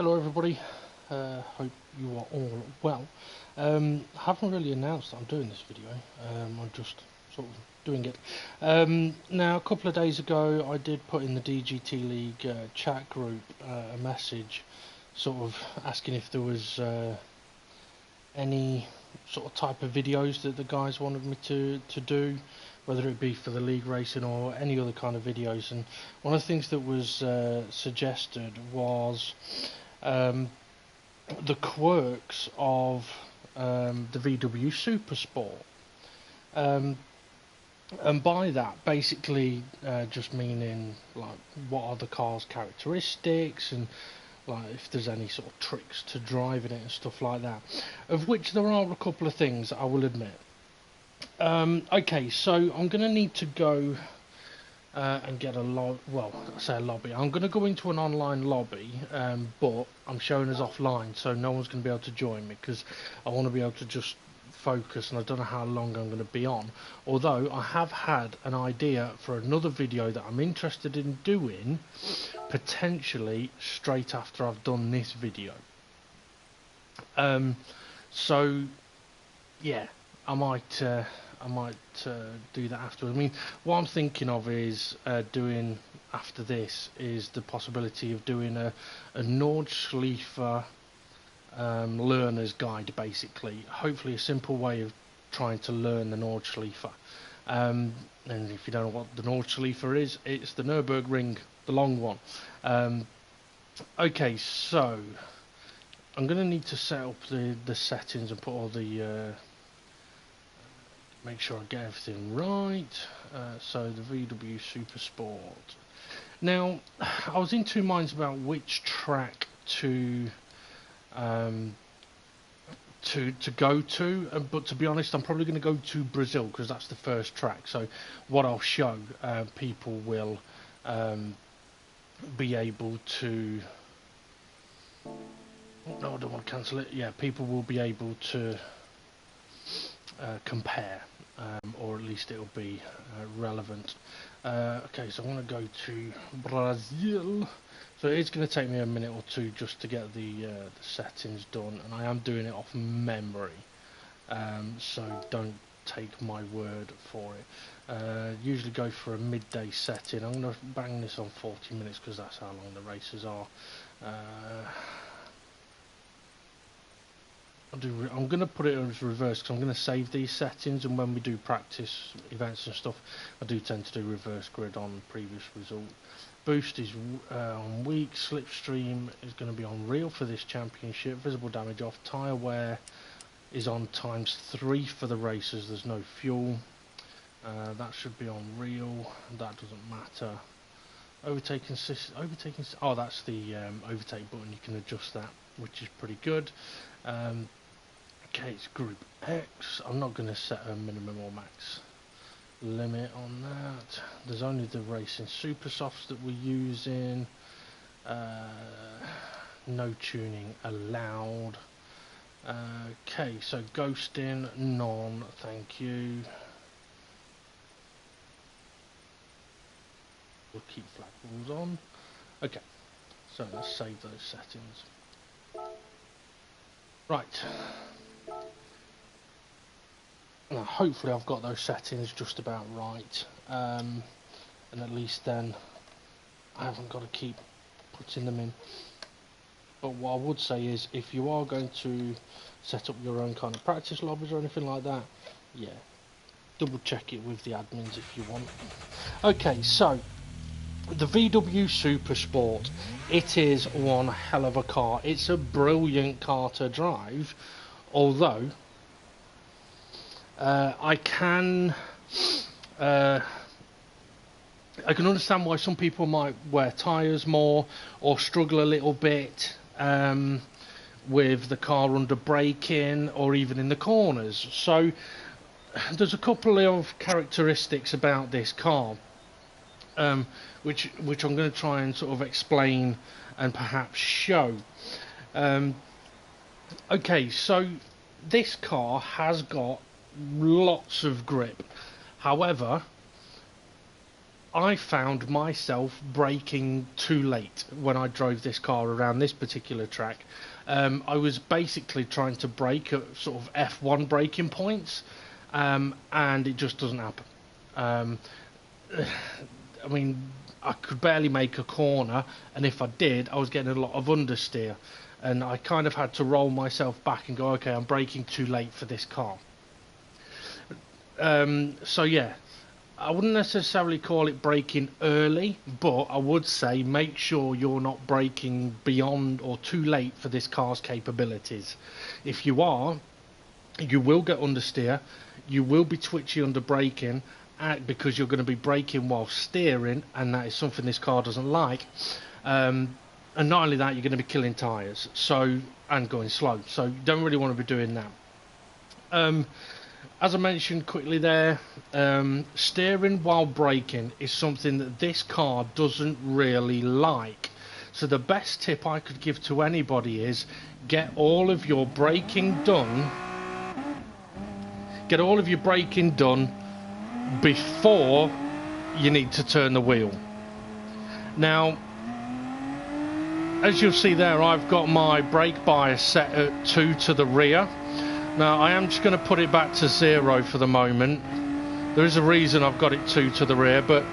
Hello everybody, hope you are all well. I haven't really announced that I'm doing this video, I'm just sort of doing it. Now a couple of days ago I did put in the DGT League chat group a message sort of asking if there was any sort of type of videos that the guys wanted me to do, whether it be for the league racing or any other kind of videos. And one of the things that was suggested was the quirks of the VW Supersport, and by that basically just meaning like what are the car's characteristics and like if there's any sort of tricks to driving it and stuff like that, of which there are a couple of things, I will admit. Okay, so I'm going to need to go and get a lobby. I'm going to go into an online lobby, but I'm showing us offline, so no one's going to be able to join me because I want to be able to just focus, and I don't know how long I'm going to be on. Although I have had an idea for another video that I'm interested in doing, potentially straight after I've done this video. So yeah, I might do that afterwards. I mean, what I'm thinking of is doing after this is the possibility of doing a Nordschleifer learner's guide, basically. Hopefully a simple way of trying to learn the Nordschleifer. And if you don't know what the Nordschleifer is, it's the Nürburgring, the long one. Okay, so I'm going to need to set up the settings and put all the make sure I get everything right. So the VW Supersport. Now, I was in two minds about which track to go to, but to be honest, I'm probably going to go to Brazil because that's the first track. So what I'll show people will be able to. Oh, no, I don't want to cancel it. Yeah, people will be able to compare, or at least it'll be relevant. Okay, so I want to go to Brazil. So it's going to take me a minute or two just to get the settings done, and I am doing it off memory, so don't take my word for it. Usually go for a midday setting. I'm going to bang this on 40 minutes because that's how long the races are. I'm going to put it as reverse because I'm going to save these settings, and when we do practice events and stuff, I do tend to do reverse grid on previous result. Boost is on weak, slipstream is going to be on real for this championship, visible damage off, tyre wear is on ×3 for the races, there's no fuel, that should be on real, that doesn't matter. Overtaking, oh, that's the overtake button, you can adjust that, which is pretty good. Okay, it's Group X. I'm not going to set a minimum or max limit on that. There's only the racing super softs that we're using. No tuning allowed. Okay, so ghosting, none, thank you. We'll keep flag rules on. Okay, so let's save those settings. Right. Now, hopefully I've got those settings just about right, and at least then I haven't got to keep putting them in. But what I would say is, if you are going to set up your own kind of practice lobbies or anything like that, yeah, double check it with the admins if you want. Okay, so the VW Supersport, it is one hell of a car. It's a brilliant car to drive, although I can understand why some people might wear tyres more or struggle a little bit with the car under braking or even in the corners. So there's a couple of characteristics about this car, which I'm going to try and sort of explain and perhaps show. Okay, so this car has got lots of grip. However, I found myself braking too late when I drove this car around this particular track. I was basically trying to brake at sort of F1 braking points, and it just doesn't happen. I mean, I could barely make a corner, and if I did, I was getting a lot of understeer, and I kind of had to roll myself back and go, okay, I'm braking too late for this car. So yeah, I wouldn't necessarily call it braking early, but I would say make sure you're not braking beyond or too late for this car's capabilities. If you are, you will get understeer, you will be twitchy under braking, because you're going to be braking while steering, and that is something this car doesn't like. And not only that, you're going to be killing tyres, and going slow, so you don't really want to be doing that. As I mentioned quickly there, steering while braking is something that this car doesn't really like. So the best tip I could give to anybody is get all of your braking done. Get all of your braking done before you need to turn the wheel. Now, as you'll see there, I've got my brake bias set at 2 to the rear. Now I am just going to put it back to 0 for the moment. There is a reason I've got it 2 to the rear, but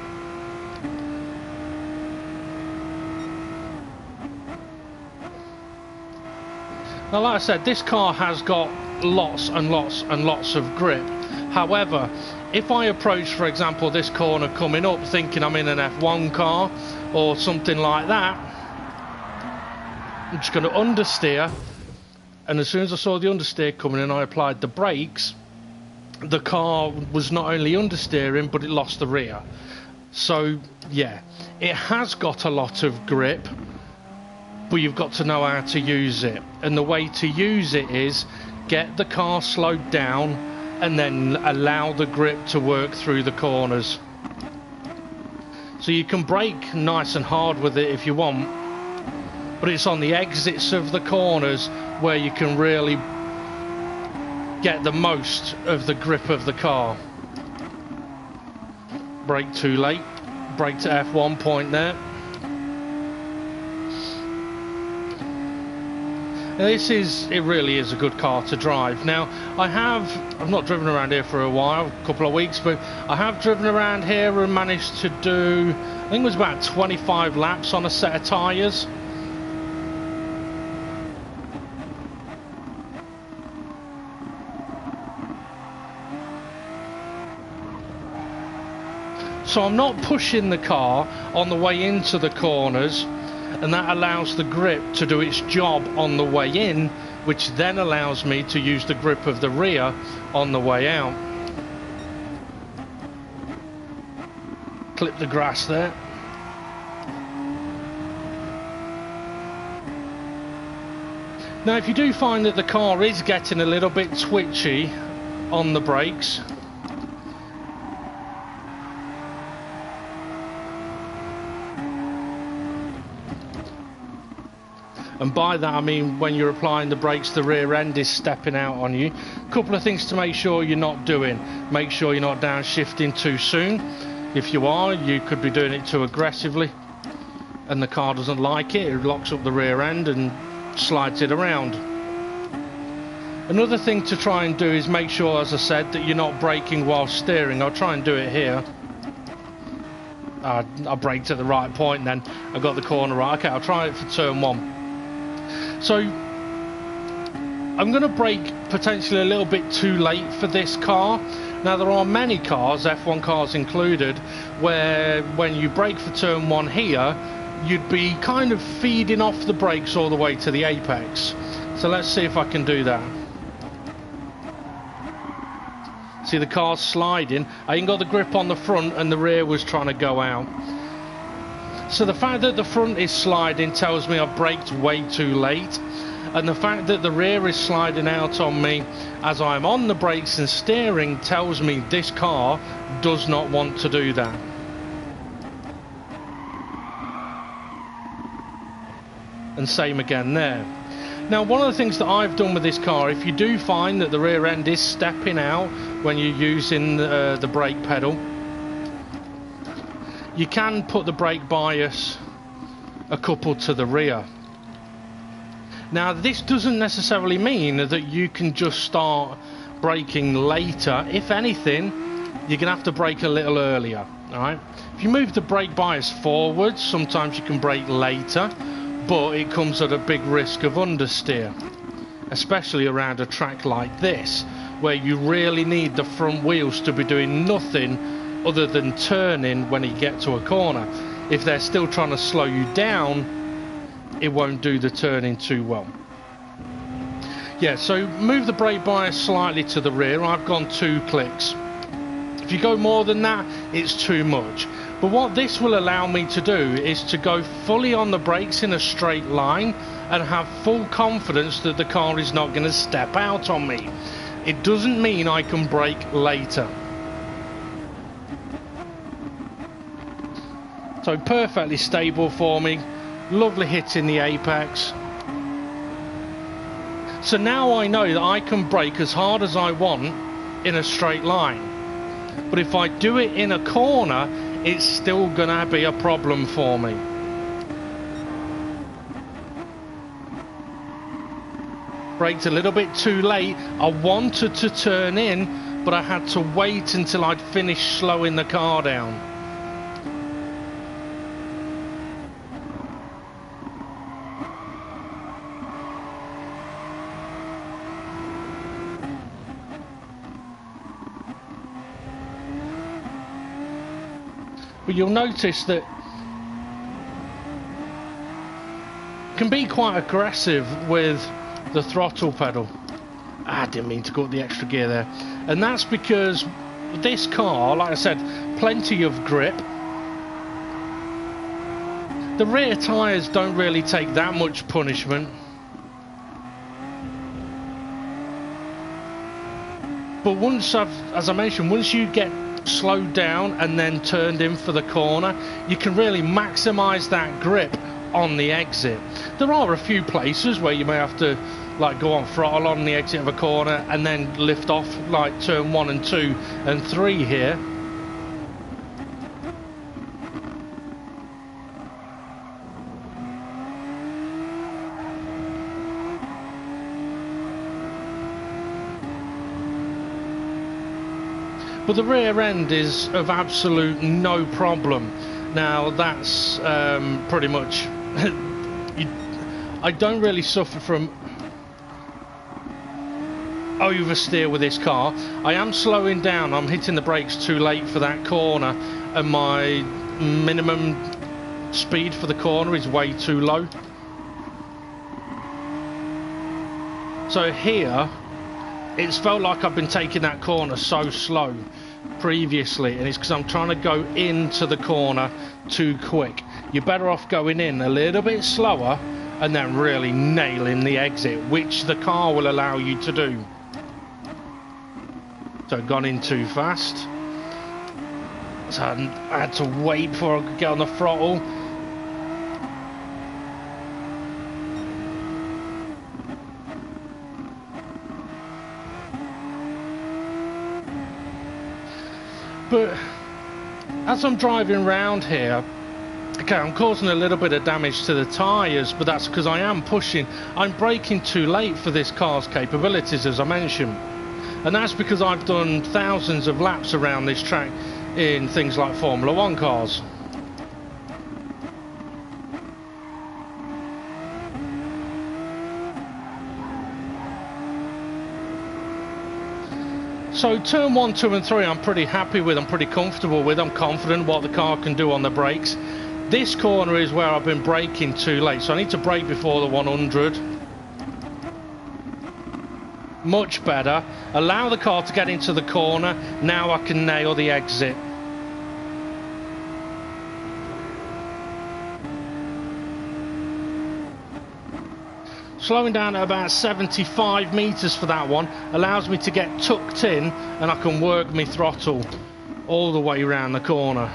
now, like I said, this car has got lots and lots and lots of grip. However, if I approach, for example, this corner coming up thinking I'm in an F1 car or something like that, I'm just going to understeer. And as soon as I saw the understeer coming in, I applied the brakes. The car was not only understeering, but it lost the rear. So, yeah, it has got a lot of grip, but you've got to know how to use it. And the way to use it is get the car slowed down and then allow the grip to work through the corners. So you can brake nice and hard with it if you want, but it's on the exits of the corners where you can really get the most of the grip of the car. Brake too late, brake to F1 point there. Now it really is a good car to drive. Now I've not driven around here for a while, a couple of weeks, but I have driven around here and managed to do, I think it was about 25 laps on a set of tyres. So I'm not pushing the car on the way into the corners, and that allows the grip to do its job on the way in, which then allows me to use the grip of the rear on the way out. Clip the grass there. Now if you do find that the car is getting a little bit twitchy on the brakes, and by that I mean when you're applying the brakes the rear end is stepping out on you. A couple of things to make sure you're not doing. Make sure you're not downshifting too soon. If you are, you could be doing it too aggressively and the car doesn't like it. It locks up the rear end and slides it around. Another thing to try and do is make sure, as I said, that you're not braking while steering. I'll try and do it here. I braked at the right point, then I got the corner right. Okay, I'll try it for turn 1. So I'm going to brake potentially a little bit too late for this car. Now there are many cars, F1 cars included, where when you brake for turn 1 here, you'd be kind of feeding off the brakes all the way to the apex. So let's see if I can do that. See, the car's sliding. I ain't got the grip on the front and the rear was trying to go out. So the fact that the front is sliding tells me I've braked way too late, and the fact that the rear is sliding out on me as I'm on the brakes and steering tells me this car does not want to do that. And same again there. Now one of the things that I've done with this car, if you do find that the rear end is stepping out when you're using the brake pedal, you can put the brake bias a couple to the rear. Now this doesn't necessarily mean that you can just start braking later. If anything, you're gonna have to brake a little earlier. Alright, if you move the brake bias forwards, sometimes you can brake later, but it comes at a big risk of understeer, especially around a track like this, where you really need the front wheels to be doing nothing other than turning when you get to a corner. If they're still trying to slow you down, it won't do the turning too well. Yeah, so move the brake bias slightly to the rear. I've gone 2 clicks. If you go more than that, it's too much. But what this will allow me to do is to go fully on the brakes in a straight line and have full confidence that the car is not going to step out on me. It doesn't mean I can brake later. So perfectly stable for me. Lovely hit in the apex. So now I know that I can brake as hard as I want in a straight line. But if I do it in a corner, it's still gonna be a problem for me. Braked a little bit too late. I wanted to turn in, but I had to wait until I'd finished slowing the car down. But you'll notice that it can be quite aggressive with the throttle pedal. I didn't mean to go up the extra gear there. And that's because this car, like I said, plenty of grip. The rear tyres don't really take that much punishment. But once as I mentioned, once you get slowed down and then turned in for the corner, you can really maximize that grip on the exit. There are a few places where you may have to like go on throttle on the exit of a corner and then lift off, like turn 1 and 2 and 3 here. But the rear end is of absolute no problem. Now that's pretty much I don't really suffer from oversteer with this car. I am slowing down, I'm hitting the brakes too late for that corner, and my minimum speed for the corner is way too low. So here it's felt like I've been taking that corner so slow previously, and it's because I'm trying to go into the corner too quick. You're better off going in a little bit slower and then really nailing the exit, which the car will allow you to do. So I've gone in too fast, so I had to wait before I could get on the throttle. But as I'm driving around here, okay, I'm causing a little bit of damage to the tyres, but that's because I am pushing. I'm braking too late for this car's capabilities, as I mentioned. And that's because I've done thousands of laps around this track in things like Formula 1 cars. So turn 1, 2 and 3 I'm pretty happy with, I'm pretty comfortable with, I'm confident what the car can do on the brakes. This corner is where I've been braking too late, so I need to brake before the 100. Much better. Allow the car to get into the corner, now I can nail the exit. Slowing down at about 75 meters for that one allows me to get tucked in, and I can work my throttle all the way around the corner.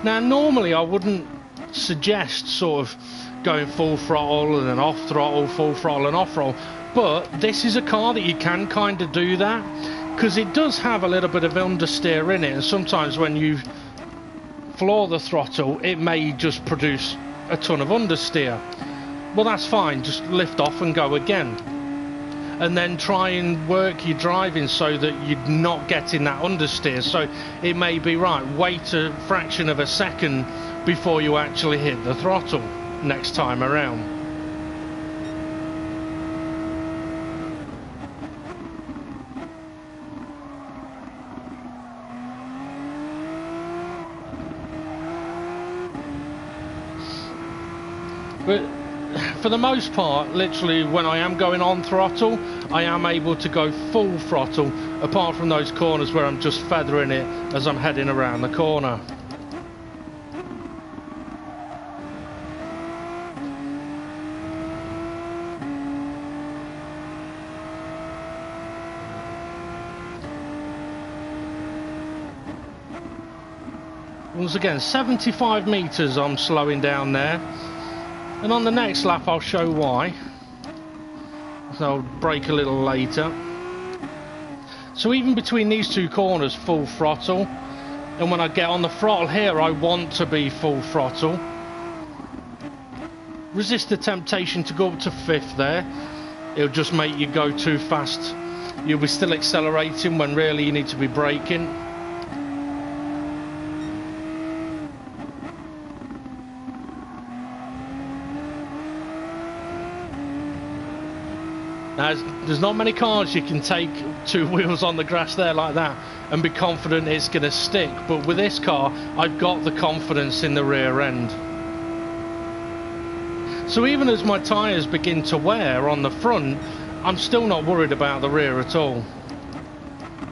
Now normally I wouldn't suggest sort of going full throttle and then off throttle, full throttle and off throttle, But this is a car that you can kind of do that, because it does have a little bit of understeer in it, and sometimes when you floor the throttle it may just produce a ton of understeer. Well, that's fine, just lift off and go again, and then try and work your driving so that you're not getting that understeer. So it may be, right, wait a fraction of a second before you actually hit the throttle next time around. But for the most part, literally when I am going on throttle, I am able to go full throttle, apart from those corners where I'm just feathering it as I'm heading around the corner. Once again, 75 metres I'm slowing down there. And on the next lap I'll show why. So I'll brake a little later. So even between these two corners, full throttle. And when I get on the throttle here, I want to be full throttle. Resist the temptation to go up to fifth there. It'll just make you go too fast. You'll be still accelerating when really you need to be braking. Now, there's not many cars you can take two wheels on the grass there like that and be confident it's going to stick, but with this car I've got the confidence in the rear end. So even as my tyres begin to wear on the front, I'm still not worried about the rear at all.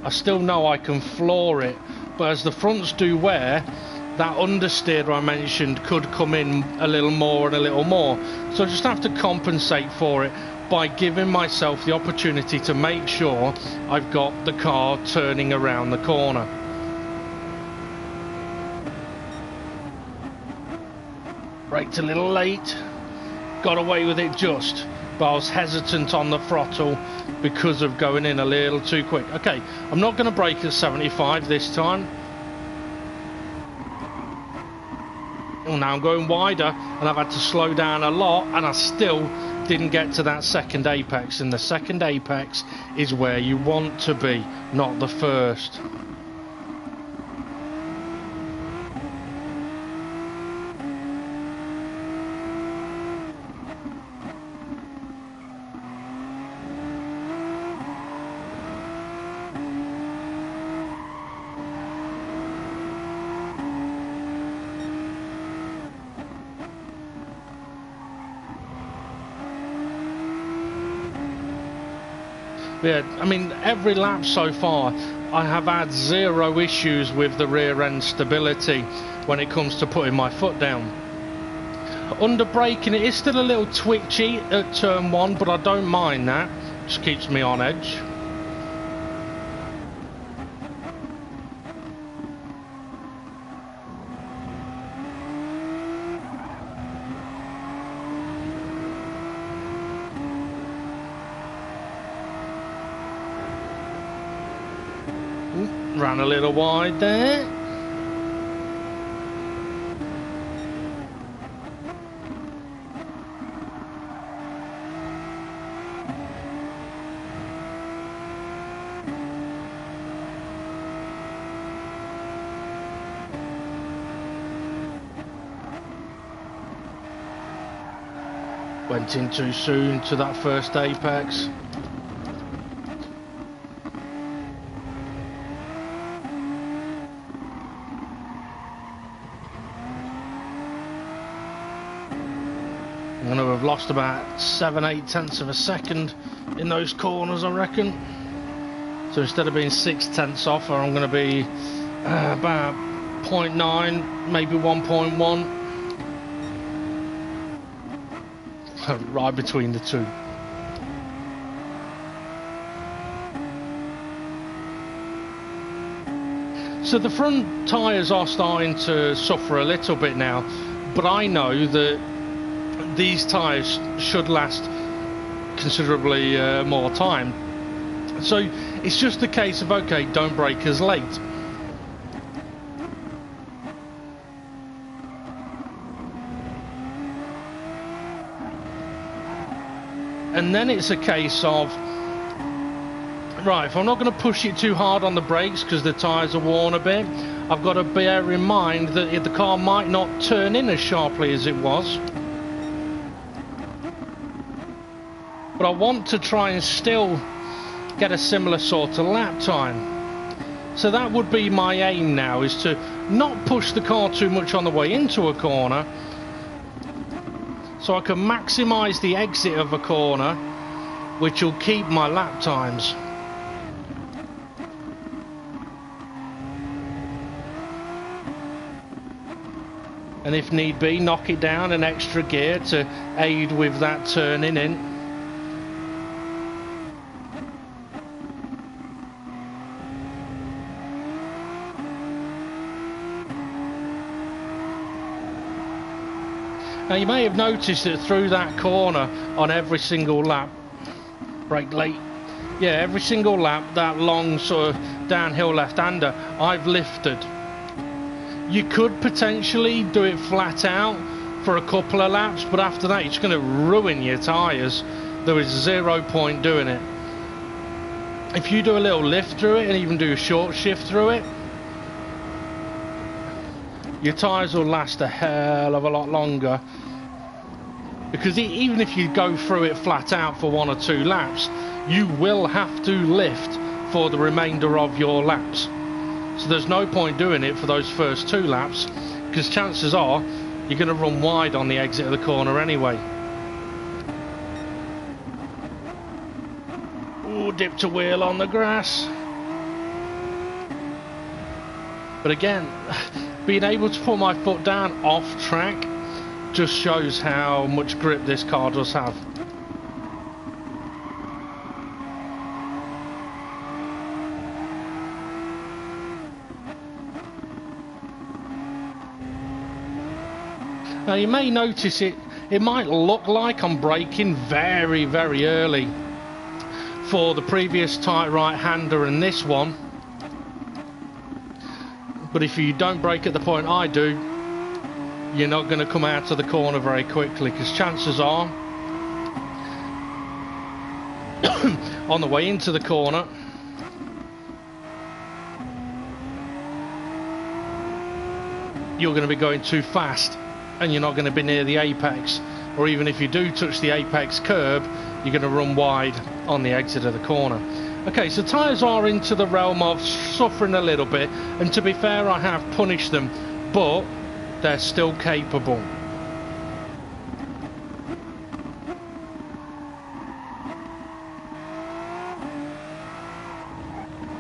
I still know I can floor it, but as the fronts do wear, that understeer I mentioned could come in a little more and a little more. So I just have to compensate for it by giving myself the opportunity to make sure I've got the car turning around the corner. Braked a little late, got away with it just, but I was hesitant on the throttle because of going in a little too quick. Okay, I'm not going to brake at 75 this time. Well, now I'm going wider and I've had to slow down a lot, and I still didn't get to that second apex, and the second apex is where you want to be, not the first. Yeah, I mean, every lap so far I have had zero issues with the rear end stability when it comes to putting my foot down. Under braking it is still a little twitchy at turn one, but I don't mind that, just keeps me on edge. Ran a little wide there. Went in too soon to that first apex. I'm going to have lost about 7-8 tenths of a second in those corners, I reckon. So instead of being 6 tenths off, I'm going to be about 0.9, maybe 1.1. Right between the two. So the front tyres are starting to suffer a little bit now, but I know that these tyres should last considerably more time. So it's just a case of, okay, don't brake as late. And then it's a case of, right, if I'm not going to push it too hard on the brakes because the tyres are worn a bit, I've got to bear in mind that the car might not turn in as sharply as it was. But I want to try and still get a similar sort of lap time. So that would be my aim now, is to not push the car too much on the way into a corner, so I can maximise the exit of a corner, which will keep my lap times. And if need be, knock it down an extra gear to aid with that turning in. Now you may have noticed that through that corner on every single lap, brake late, yeah, every single lap, that long sort of downhill left-hander, I've lifted. You could potentially do it flat out for a couple of laps, but after that it's going to ruin your tyres. There is 0 point doing it. If you do a little lift through it and even do a short shift through it, your tyres will last a hell of a lot longer, because even if you go through it flat out for 1 or 2 laps, you will have to lift for the remainder of your laps. So there's no point doing it for those first 2 laps, because chances are you're going to run wide on the exit of the corner anyway. Ooh, dipped a wheel on the grass. But again, being able to put my foot down off track just shows how much grip this car does have. Now you may notice it might look like I'm braking very, very early for the previous tight right-hander and this one. But if you don't brake at the point I do, you're not going to come out of the corner very quickly, because chances are on the way into the corner you're going to be going too fast and you're not going to be near the apex, or even if you do touch the apex curb, you're going to run wide on the exit of the corner. Okay, so tyres are into the realm of suffering a little bit, and to be fair, I have punished them, but they're still capable.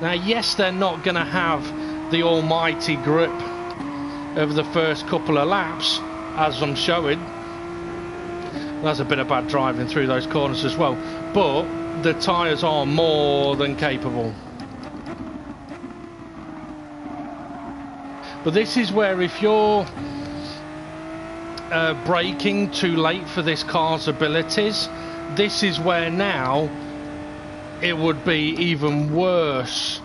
Now, yes, they're not going to have the almighty grip of the first couple of laps, as I'm showing. That's a bit of bad driving through those corners as well, but the tyres are more than capable. But this is where, if you're braking too late for this car's abilities, this is where now it would be even worse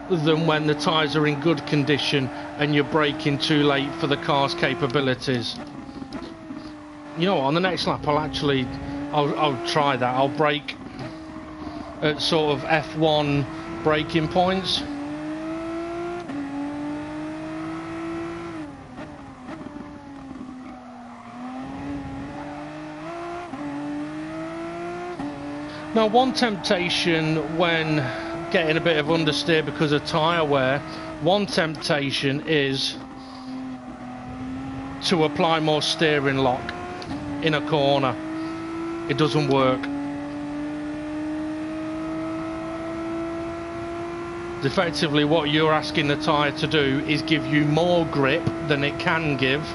than when the tyres are in good condition and you're braking too late for the car's capabilities. You know what, on the next lap I'll try that. I'll brake at sort of F1 braking points. Now, one temptation when getting a bit of understeer because of tyre wear, one temptation is to apply more steering lock in a corner. It doesn't work. Effectively, what you're asking the tyre to do is give you more grip than it can give,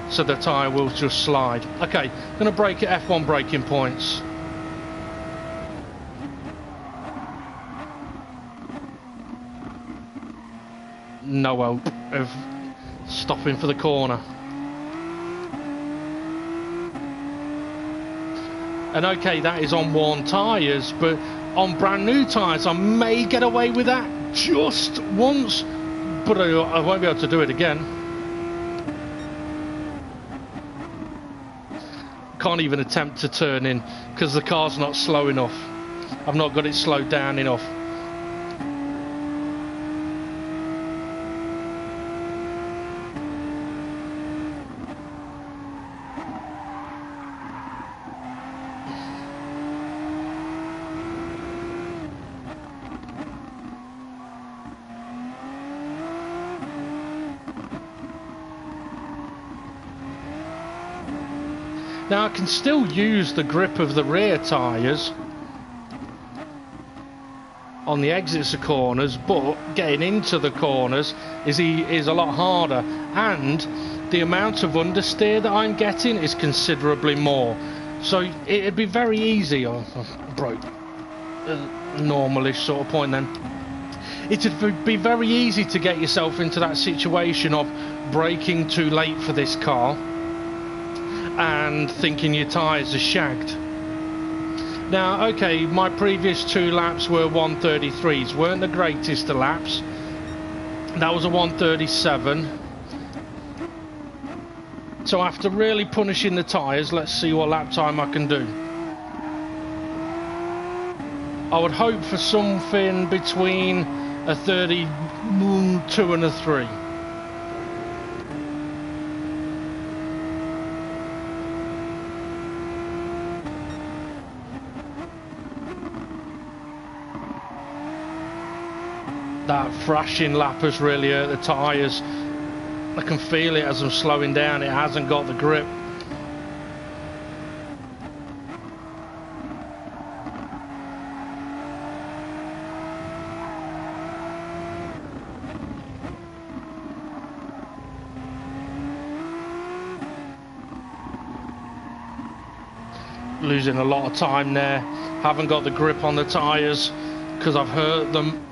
so the tyre will just slide. Okay, I'm going to brake at F1 braking points. No hope of stopping for the corner. And okay, that is on worn tyres, but on brand new tyres I may get away with that just once, but I won't be able to do it again. Can't even attempt to turn in because the car's not slow enough. I've not got it slowed down enough. Now I can still use the grip of the rear tyres on the exits of corners, but getting into the corners is a lot harder, and the amount of understeer that I'm getting is considerably more. So it'd be very easy. Oh, I broke a normalish sort of point then. It'd be very easy to get yourself into that situation of braking too late for this car and thinking your tyres are shagged. Now, okay, my previous 2 laps were 133s, weren't the greatest of laps. That was a 137. So after really punishing the tyres, let's see what lap time I can do. I would hope for something between a 32 and a 3. That thrashing lap has really hurt the tyres. I can feel it as I'm slowing down. It hasn't got the grip. Losing a lot of time there. Haven't got the grip on the tyres because I've hurt them.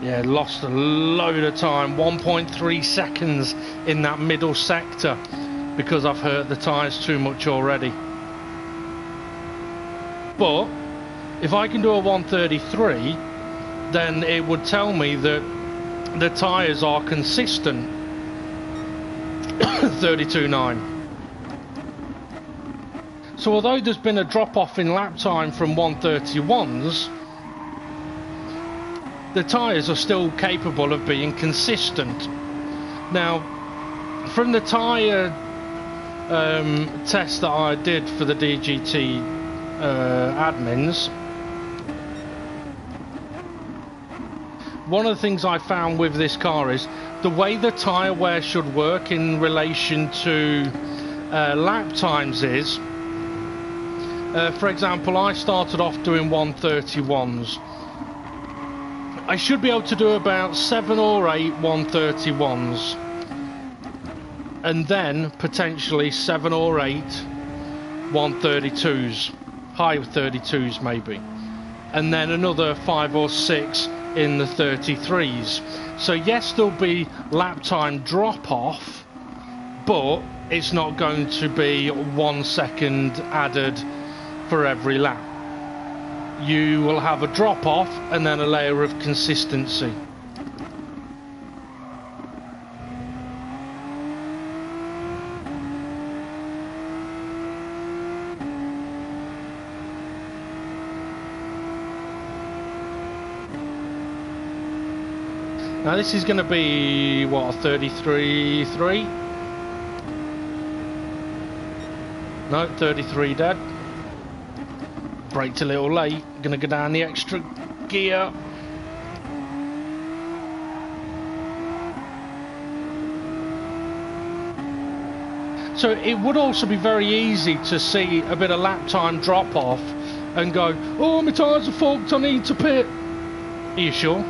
Yeah, lost a load of time, 1.3 seconds in that middle sector because I've hurt the tyres too much already. But if I can do a 133, then it would tell me that the tyres are consistent. 32.9. So although there's been a drop off in lap time from 131s, the tyres are still capable of being consistent. Now, from the tyre test that I did for the DGT admins, one of the things I found with this car is the way the tyre wear should work in relation to lap times is, for example, I started off doing 131s. I should be able to do about 7 or 8 131s, and then potentially 7 or 8 132s, high 32s maybe, and then another 5 or 6 in the 33s. So yes, there'll be lap time drop off, but it's not going to be 1 second added for every lap. You will have a drop off and then a layer of consistency. Now this is going to be what, a 33.3? No, 33 dead. Braked a little late, gonna go down the extra gear. So it would also be very easy to see a bit of lap time drop off and go, oh, my tyres are fogged, I need to pit. Are you sure?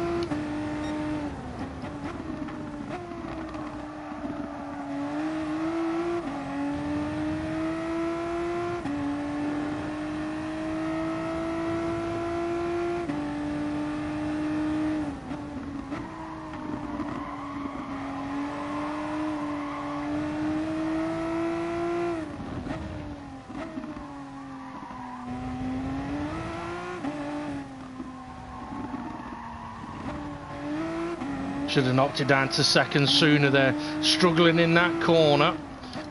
Should have knocked it down to second sooner there. Struggling in that corner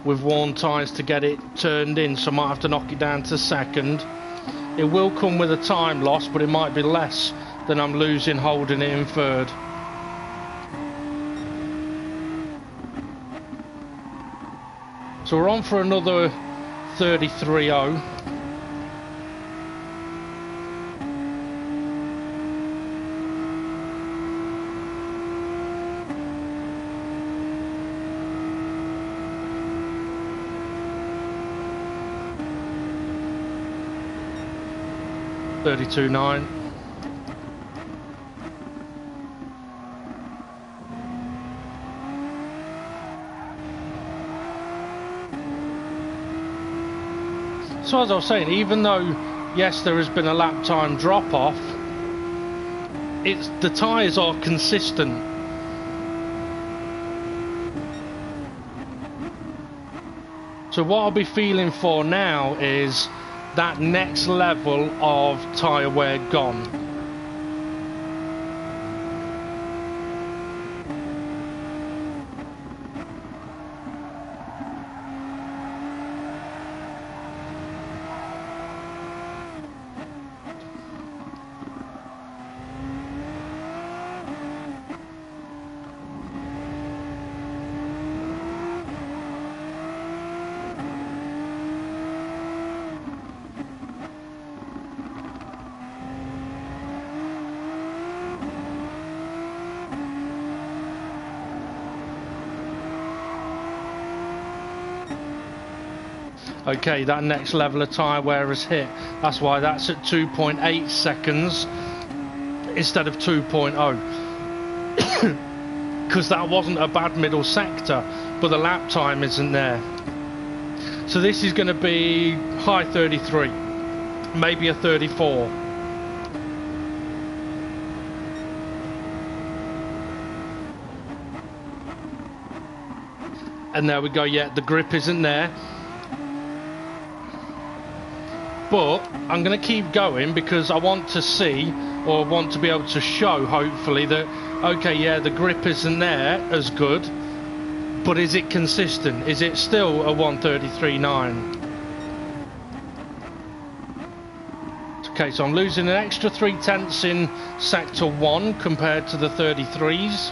with worn tyres to get it turned in, so I might have to knock it down to second. It will come with a time loss, but it might be less than I'm losing holding it in third. So we're on for another 33.0. $32.9. So as I was saying, even though yes there has been a lap time drop off, the tyres are consistent. So what I'll be feeling for now is that next level of tyre wear gone. Okay, that next level of tyre wear has hit. That's why that's at 2.8 seconds instead of 2.0. Because that wasn't a bad middle sector, but the lap time isn't there. So this is going to be high 33, maybe a 34. And there we go, yeah, the grip isn't there. But I'm going to keep going because I want to see, or want to be able to show, hopefully, that, okay, yeah, the grip isn't there as good, but is it consistent? Is it still a 133.9? Okay, so I'm losing an extra 0.3 in sector 1 compared to the 33s.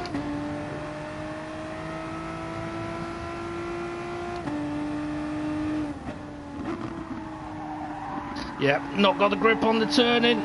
Yep, not got the grip on the turning.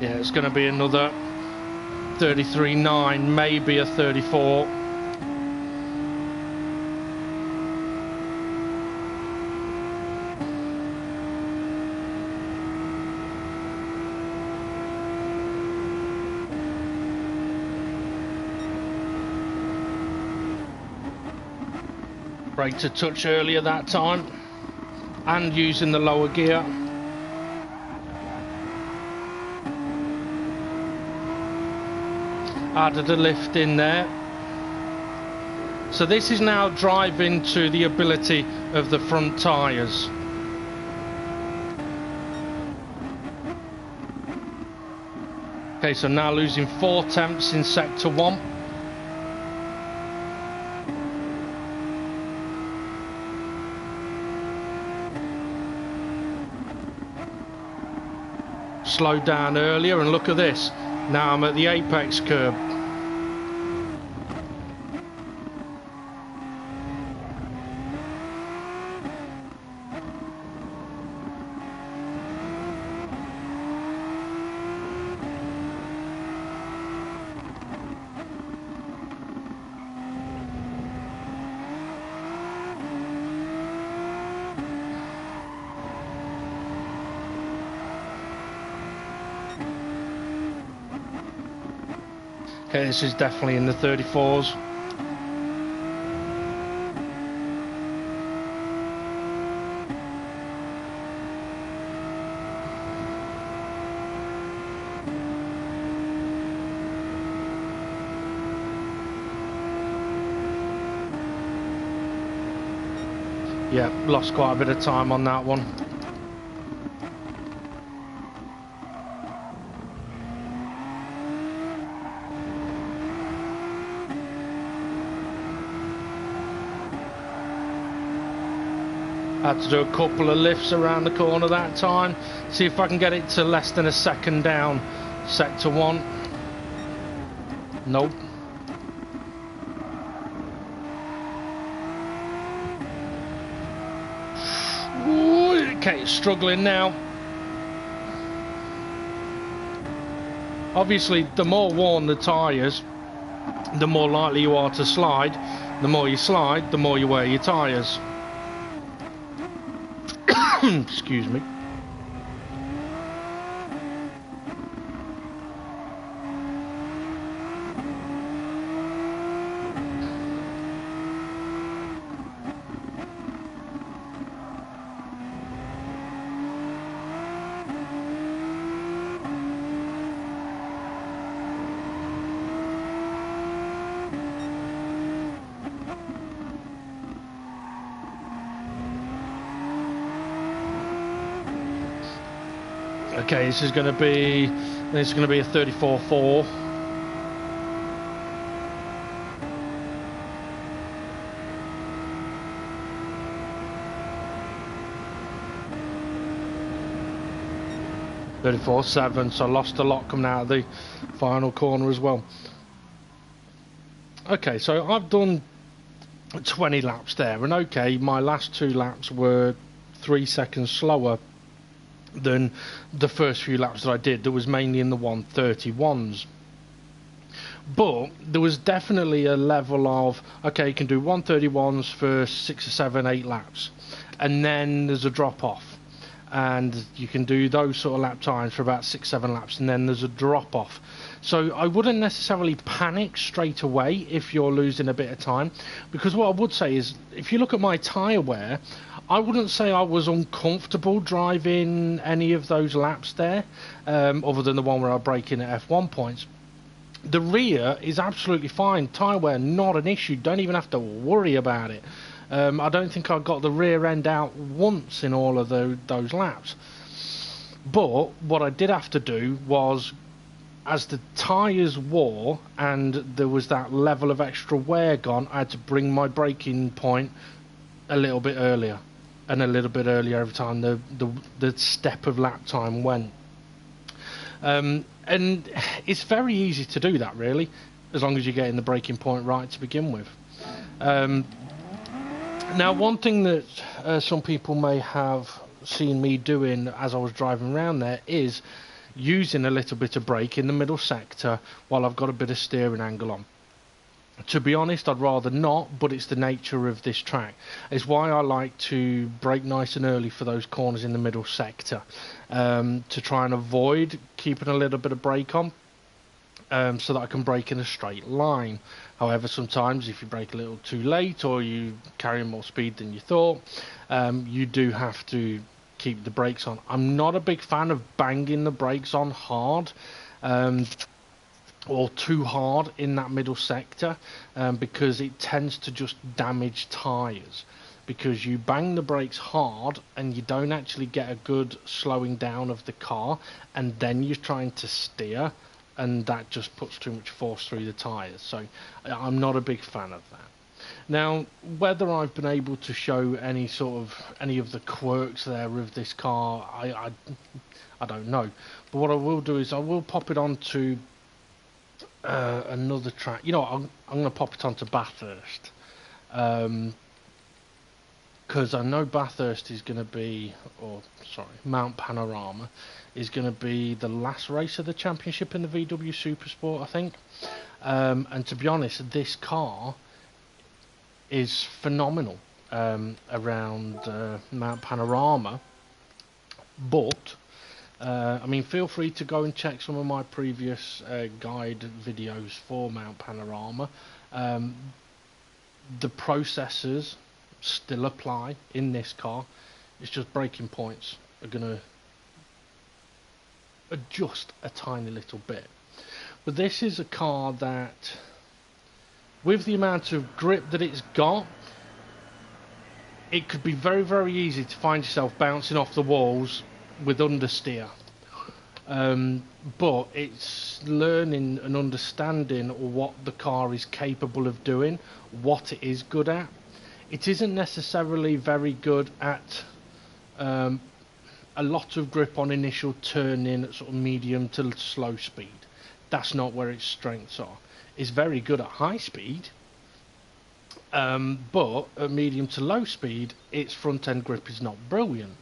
Yeah, it's going to be another 33.9, maybe a 34. Braked a touch earlier that time, and using the lower gear. Added a lift in there. So this is now driving to the ability of the front tyres. Okay, so now losing 0.4 in sector 1. Slowed down earlier, and look at this. Now I'm at the apex curb. Okay, this is definitely in the 34s. Yeah, lost quite a bit of time on that one. Had to do a couple of lifts around the corner that time. See if I can get it to less than a second down. Sector 1. Nope. Ooh, okay, it's struggling now. Obviously, the more worn the tyres, the more likely you are to slide. The more you slide, the more you wear your tyres. Excuse me. Okay, this is going to be a 34.4. .7, so I lost a lot coming out of the final corner as well. Okay, so I've done 20 laps there, and okay, my last 2 laps were 3 seconds slower than the first few laps that I did. That was mainly in the 131s. But there was definitely a level of, okay, you can do 131s for 6 or 7, 8 laps, and then there's a drop off. And you can do those sort of lap times for about 6, 7 laps, and then there's a drop off. So I wouldn't necessarily panic straight away if you're losing a bit of time, because what I would say is, if you look at my tyre wear, I wouldn't say I was uncomfortable driving any of those laps there, other than the one where I break in at F1 points. The rear is absolutely fine. Tyre wear, not an issue. Don't even have to worry about it. I don't think I got the rear end out once in all of those laps. But what I did have to do was, as the tyres wore and there was that level of extra wear gone, I had to bring my braking point a little bit earlier, and a little bit earlier every time the step of lap time went. And it's very easy to do that, really, as long as you're getting the braking point right to begin with. Now, one thing that some people may have seen me doing as I was driving around there is using a little bit of brake in the middle sector while I've got a bit of steering angle on. To be honest, I'd rather not, but it's the nature of this track. It's why I like to brake nice and early for those corners in the middle sector, to try and avoid keeping a little bit of brake on, so that I can brake in a straight line. However, sometimes if you brake a little too late, or you carry more speed than you thought, you do have to keep the brakes on. I'm not a big fan of banging the brakes on hard, or too hard in that middle sector, because it tends to just damage tyres. Because you bang the brakes hard and you don't actually get a good slowing down of the car, and then you're trying to steer, and that just puts too much force through the tyres. So I'm not a big fan of that. Now, whether I've been able to show any of the quirks there of this car, I don't know. But what I will do is I will pop it onto another track. You know what, I'm going to pop it onto Bathurst, because I know Bathurst is going to be, Mount Panorama is going to be the last race of the championship in the VW Supersport, I think. And to be honest, this car is phenomenal around Mount Panorama, but I mean, feel free to go and check some of my previous guide videos for Mount Panorama. The processes still apply in this car. It's just braking points are going to adjust a tiny little bit. But this is a car that, with the amount of grip that it's got, it could be very, very easy to find yourself bouncing off the walls with understeer. But it's learning and understanding what the car is capable of doing, what it is good at. It isn't necessarily very good at a lot of grip on initial turning at sort of medium to slow speed. That's not where its strengths are. It's very good at high speed, but at medium to low speed, its front end grip is not brilliant.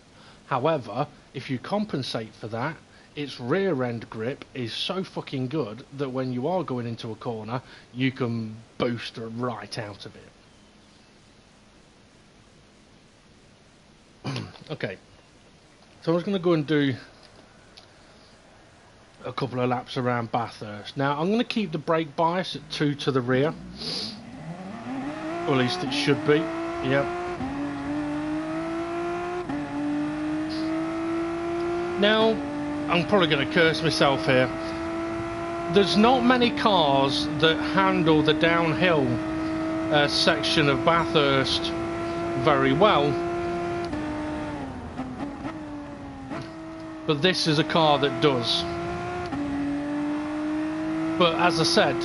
However, if you compensate for that, its rear end grip is so fucking good that when you are going into a corner, you can boost right out of it. Okay, so I was going to go and do a couple of laps around Bathurst. Now I'm going to keep the brake bias at 2 to the rear, or at least it should be. Yep. Now I'm probably going to curse myself here. There's not many cars that handle the downhill section of Bathurst very well, but this is a car that does. But as I said,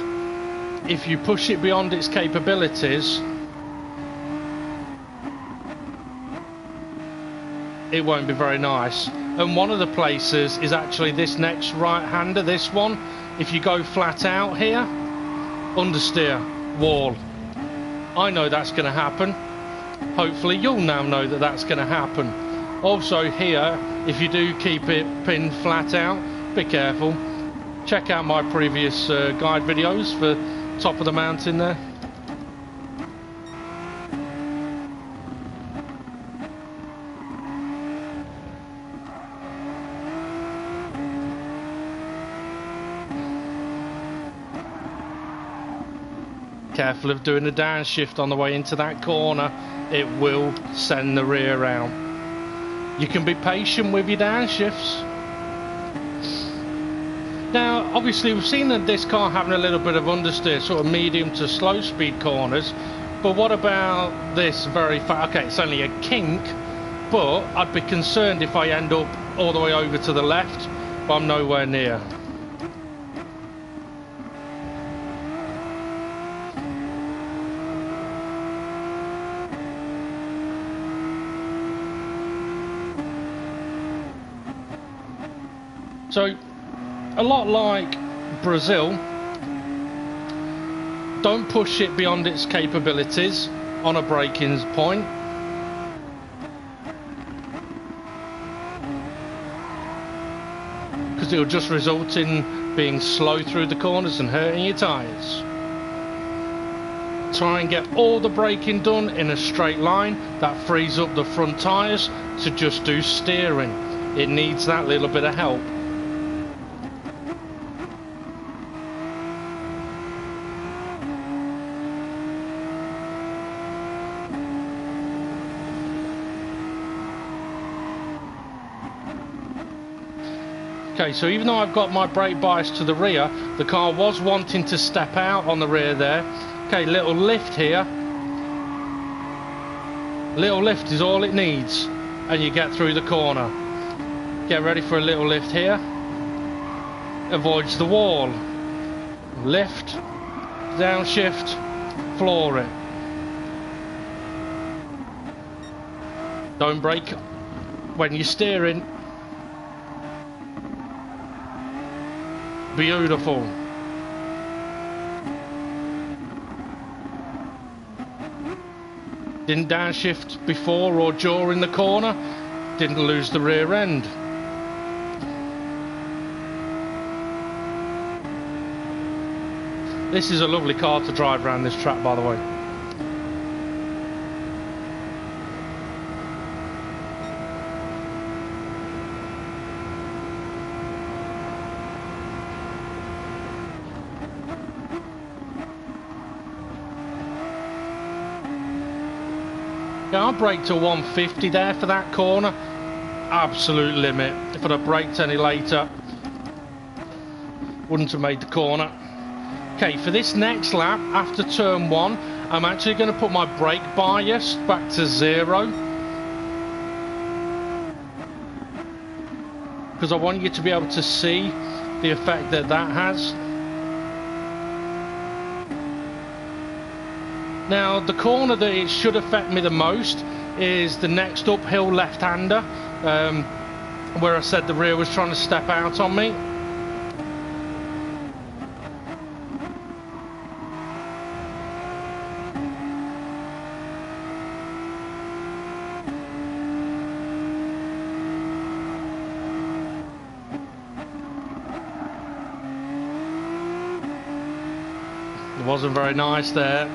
if you push it beyond its capabilities, it won't be very nice. And one of the places is actually this next right-hander, this one. If you go flat out here, understeer, wall. I know that's going to happen. Hopefully you'll now know that that's going to happen. Also here, if you do keep it pinned flat out, be careful. Check out my previous guide videos for top of the mountain there. Careful of doing a downshift on the way into that corner. It will send the rear out. You can be patient with your downshifts. Now, obviously, we've seen that this car having a little bit of understeer, sort of medium to slow speed corners. But what about this very fast? Okay, it's only a kink, but I'd be concerned if I end up all the way over to the left, but I'm nowhere near. So, a lot like Brazil, don't push it beyond its capabilities on a braking point. Because it will just result in being slow through the corners and hurting your tyres. Try and get all the braking done in a straight line. That frees up the front tyres to just do steering. It needs that little bit of help. Okay, so even though I've got my brake bias to the rear, the car was wanting to step out on the rear there. Okay, little lift here. Little lift is all it needs, and you get through the corner. Get ready for a little lift here. Avoids the wall. Lift, downshift, floor it. Don't brake when you're steering. Beautiful. Didn't downshift before or during the corner. Didn't lose the rear end. This is a lovely car to drive around this track, by the way. Yeah, I braked to 150 there for that corner. Absolute limit. If I'd have braked any later, wouldn't have made the corner. Okay, for this next lap, after turn 1, I'm actually going to put my brake bias back to 0. Because I want you to be able to see the effect that that has. Now, the corner that it should affect me the most is the next uphill left-hander, where I said the rear was trying to step out on me. It wasn't very nice there.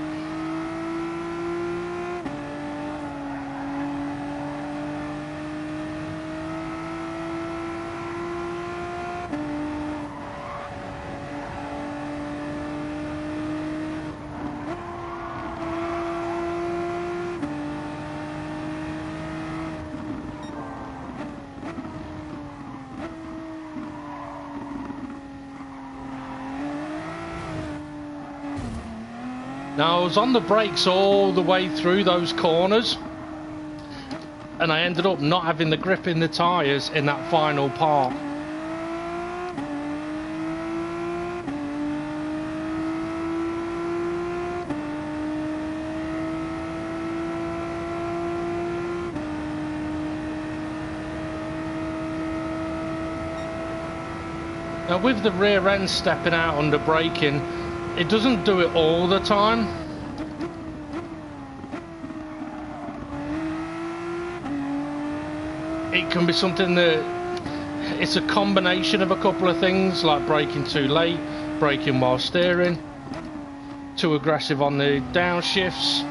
Now, I was on the brakes all the way through those corners, and I ended up not having the grip in the tyres in that final part. Now, with the rear end stepping out under braking, it doesn't do it all the time. It can be something that it's a combination of a couple of things, like braking too late, braking while steering, too aggressive on the downshifts.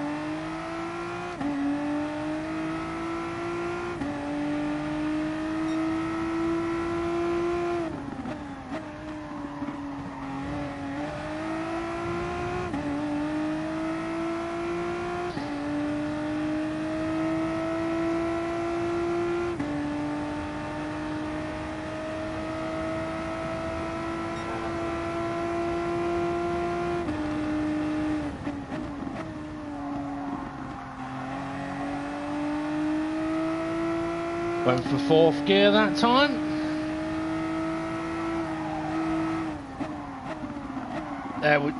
Went for 4th gear that time.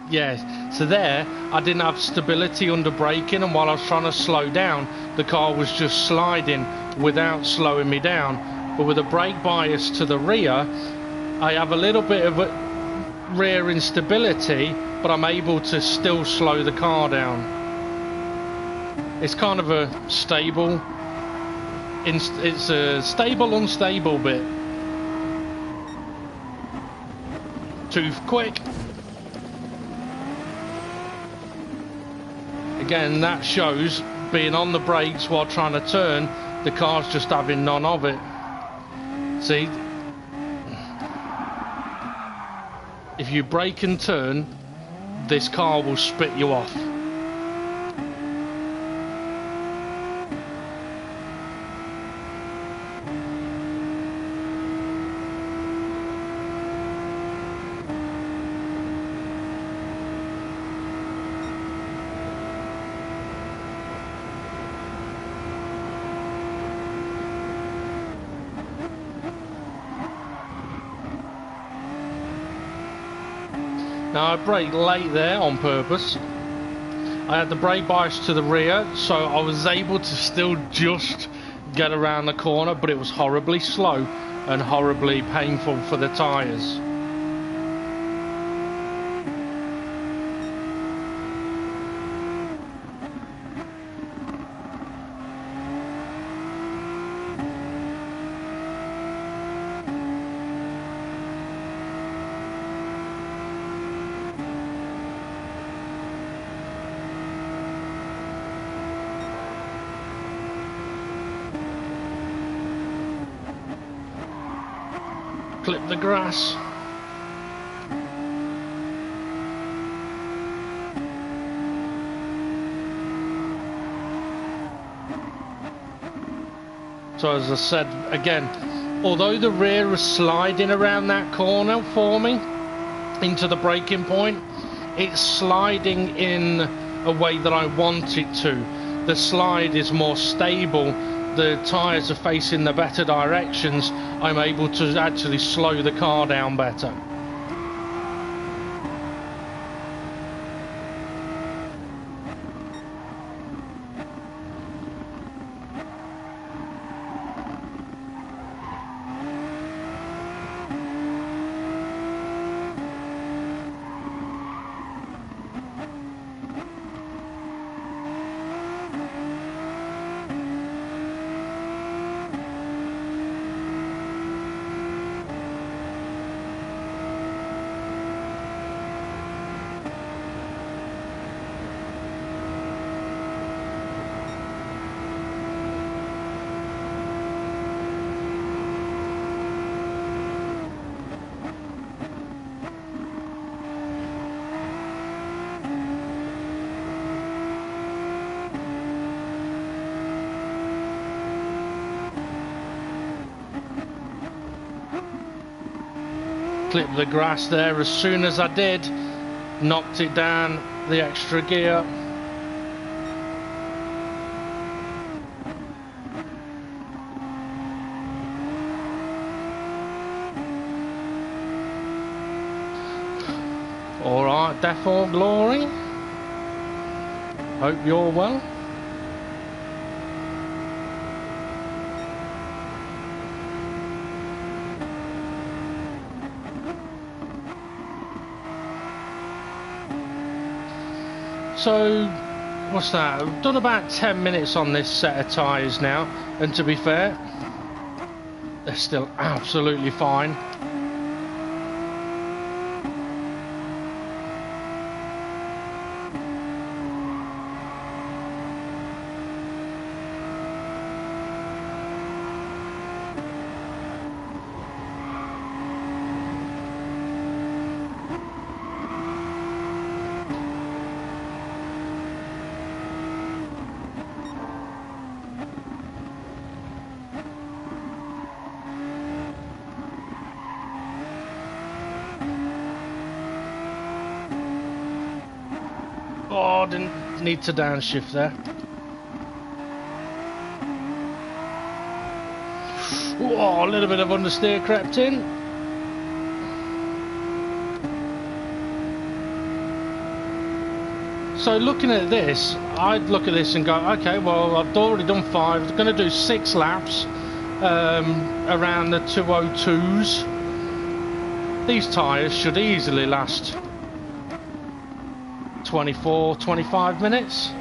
Yeah, so there I didn't have stability under braking, and while I was trying to slow down, the car was just sliding without slowing me down. But with a brake bias to the rear, I have a little bit of a rear instability, but I'm able to still slow the car down. It's kind of a stable, it's a stable unstable bit. Too quick. Again, that shows being on the brakes while trying to turn, the car's just having none of it. See, if you brake and turn, this car will spit you off. Now I braked late there on purpose. I had the brake bias to the rear, so I was able to still just get around the corner, but it was horribly slow and horribly painful for the tyres. Clip the grass. So as I said again, although the rear was sliding around that corner for me into the braking point, it's sliding in a way that I want it to. The slide is more stable, the tyres are facing the better directions, I'm able to actually slow the car down better. Clipped the grass there as soon as I did, knocked it down the extra gear. Alright, Death or Glory, hope you're well. So, what's that? I've done about 10 minutes on this set of tyres now, and to be fair, they're still absolutely fine. Oh, didn't need to downshift there. Oh, a little bit of understeer crept in. So looking at this, I'd look at this and go, okay, well, I've already done 5. I'm going to do 6 laps around the 202s. These tyres should easily last 24, 25 minutes.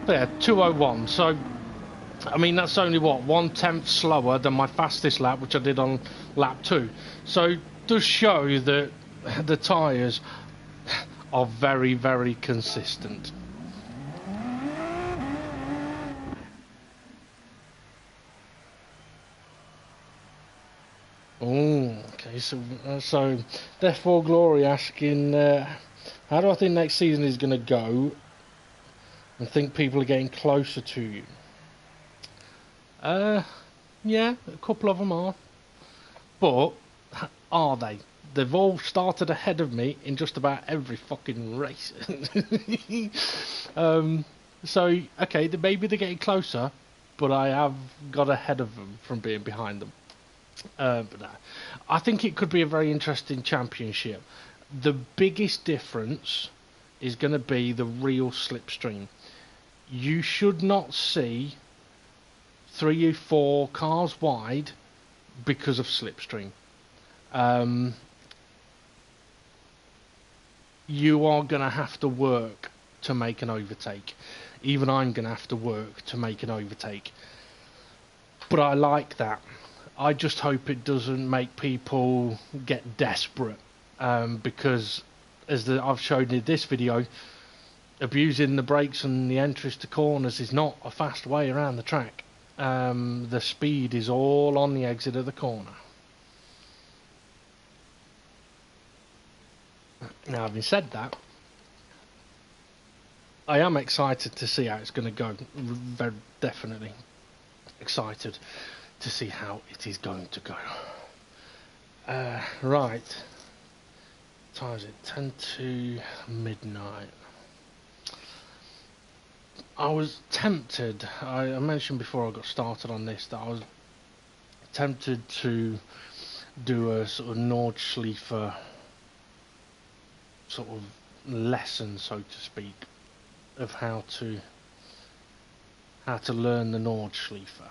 Yeah, 201. So, I mean, that's only what, 1/10 slower than my fastest lap, which I did on lap 2. So, it does show that the tyres are very, very consistent. Oh, okay. So Death for Glory asking, how do I think next season is going to go? I think people are getting closer to you. Yeah, a couple of them are. But are they? They've all started ahead of me in just about every fucking race. So, okay, maybe they're getting closer, but I have got ahead of them from being behind them. But no, I think it could be a very interesting championship. The biggest difference is going to be the real slipstream. You should not see 3 or 4 cars wide because of slipstream. You are going to have to work to make an overtake. Even I'm going to have to work to make an overtake. But I like that. I just hope it doesn't make people get desperate. Because, as I've shown in this video, abusing the brakes and the entries to corners is not a fast way around the track. The speed is all on the exit of the corner. Now, having said that, I am excited to see how it's going to go. Very definitely excited to see how it is going to go. Right. What time is it? 10 to midnight. I was tempted, I mentioned before I got started on this, that I was tempted to do a sort of Nordschleifer sort of lesson, so to speak, of how to learn the Nordschleifer.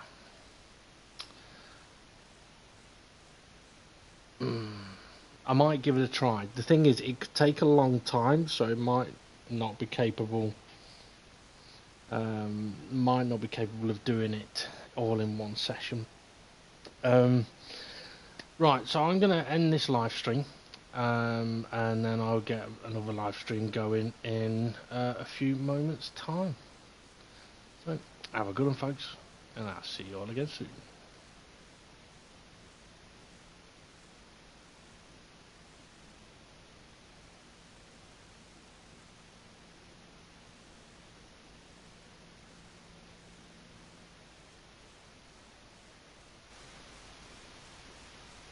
I might give it a try. The thing is, it could take a long time, so it might not be capable. Might not be capable of doing it all in one session. Right, so I'm going to end this live stream, and then I'll get another live stream going in a few moments' time. So, have a good one, folks, and I'll see you all again soon.